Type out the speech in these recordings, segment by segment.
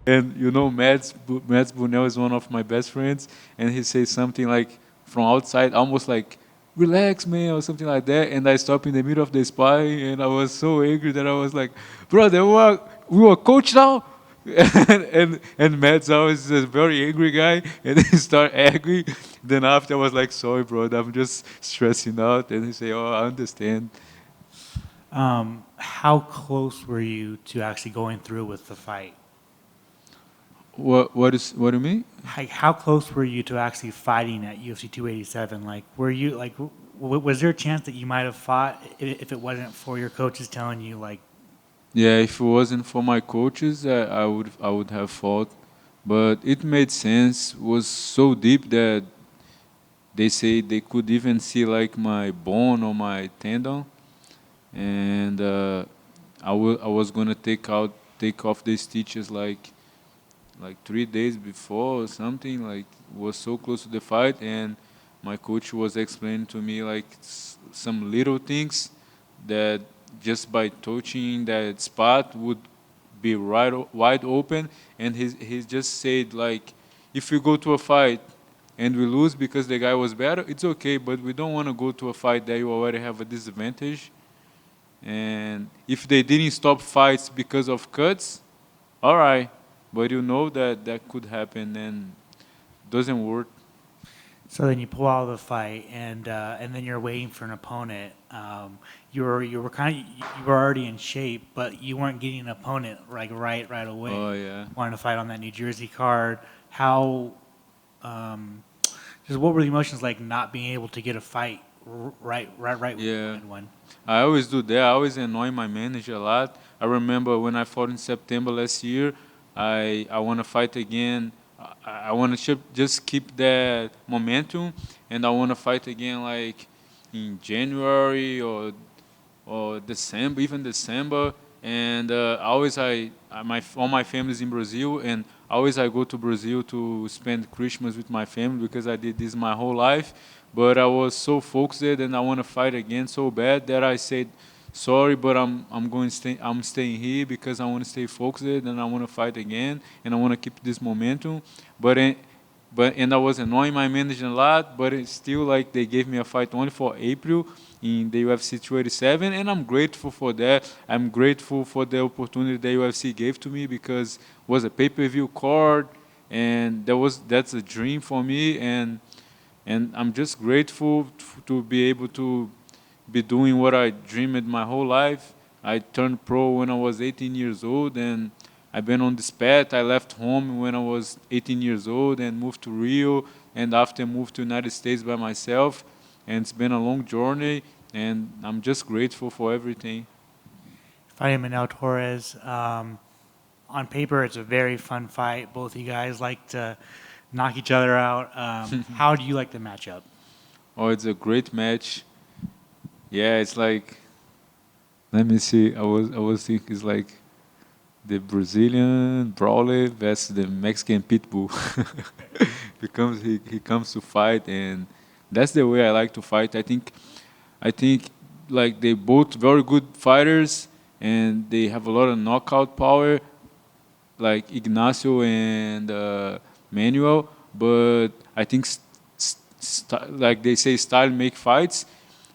And Mads Brunel is one of my best friends, and he says something like from outside, almost like "relax, man" or something like that. And I stopped in the middle of the sparring, and I was so angry that I was like, "Brother, we were coach now." And Mads always is a very angry guy, and he start angry. Then after I was like, "Sorry, bro, I'm just stressing out." And he say, "Oh, I understand." How close were you to actually going through with the fight? What do you mean? How close were you to actually fighting at UFC 287? Like, were you like, was there a chance that you might have fought if it wasn't for your coaches telling you like, Yeah, if it wasn't for my coaches, I would have fought, but it made sense. It was so deep that they say they could even see like my bone or my tendon, and I was gonna take off the stitches like 3 days before or something. Like was so close to the fight, and my coach was explaining to me like some little things that just by touching that spot would be wide open, and he just said like, if we go to a fight and we lose because the guy was better, it's okay, but we don't want to go to a fight that you already have a disadvantage. And if they didn't stop fights because of cuts, all right, but you know that that could happen and doesn't work. so then you pull out of the fight and then you're waiting for an opponent. You were already in shape, but you weren't getting an opponent like right Oh away. yeah. Wanting to fight on that New Jersey card. How um, just what were the emotions like not being able to get a fight right when you Yeah. wanted one? I always do that. I always annoy my manager a lot. I remember when I fought in September last year, I want to fight again. I want to just keep that momentum, and I want to fight again like in January or December, even December. And all my family's in Brazil, and always I go to Brazil to spend Christmas with my family because I did this my whole life. But I was so focused and I want to fight again so bad that I said, sorry, but I'm staying here because I want to stay focused and I want to fight again and I want to keep this momentum. But eh, and I was annoying my manager a lot, but it's still like they gave me a fight only for April in the UFC 287, and I'm grateful for that. I'm grateful for the opportunity the UFC gave to me because it was a pay-per-view card, and that's a dream for me, and I'm just grateful to be able to be doing what I dreamed my whole life. I turned pro when I was 18 years old, and I've been on this path. I left home when I was 18 years old and moved to Rio, and after moved to United States by myself. And it's been a long journey, and I'm just grateful for everything. Fighting Manuel Torres. On paper, it's a very fun fight. Both of you guys like to knock each other out. How do you like the matchup? Oh, it's a great match. Yeah, it's like, let me see. I was thinking it's like the Brazilian brawler versus the Mexican pitbull. He comes to fight, and that's the way I like to fight. I think like they both very good fighters, and they have a lot of knockout power, like Ignacio and Manuel. But I think like they say, style make fights.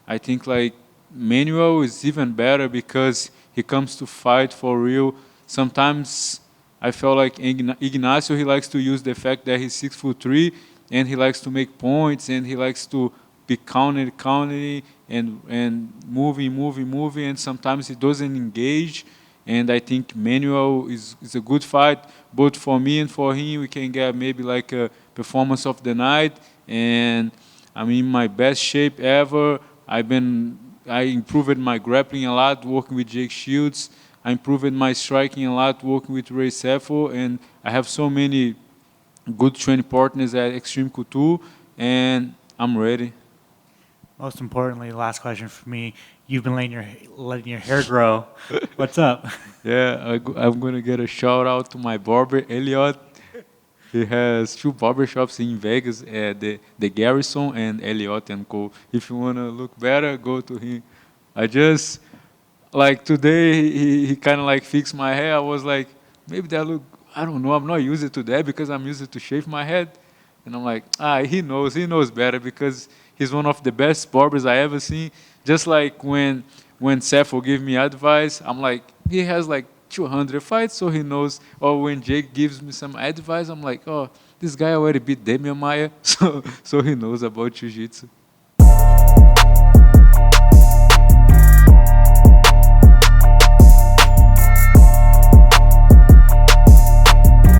I think like Manuel is even better because he comes to fight for real. Sometimes I felt like Ignacio, he likes to use the fact that he's 6'3", and he likes to make points, and he likes to be counting, and moving, and sometimes he doesn't engage. And I think Manuel is a good fight, both for me and for him. We can get maybe like a performance of the night, and I'm in my best shape ever. I improved my grappling a lot working with Jake Shields. I improved my striking a lot working with Ray Sefo, and I have so many good training partners at Extreme Couture, and I'm ready. Most importantly, last question for me. You've been letting your hair grow. What's up? Yeah, I'm gonna get a shout out to my barber Elliot. He has two barbershops in Vegas, the Garrison and Elliot and Co. If you wanna look better, go to him. I just like today he kind of like fixed my hair. I was like, maybe that look I don't know, I'm not used to that because I'm used to shave my head. And I'm like, he knows better because he's one of the best barbers I ever seen. Just like when Seth will give me advice, I'm like, he has like 200 fights, so he knows. Or when Jake gives me some advice, I'm like, oh, this guy already beat Damian Maia, so he knows about jiu-jitsu.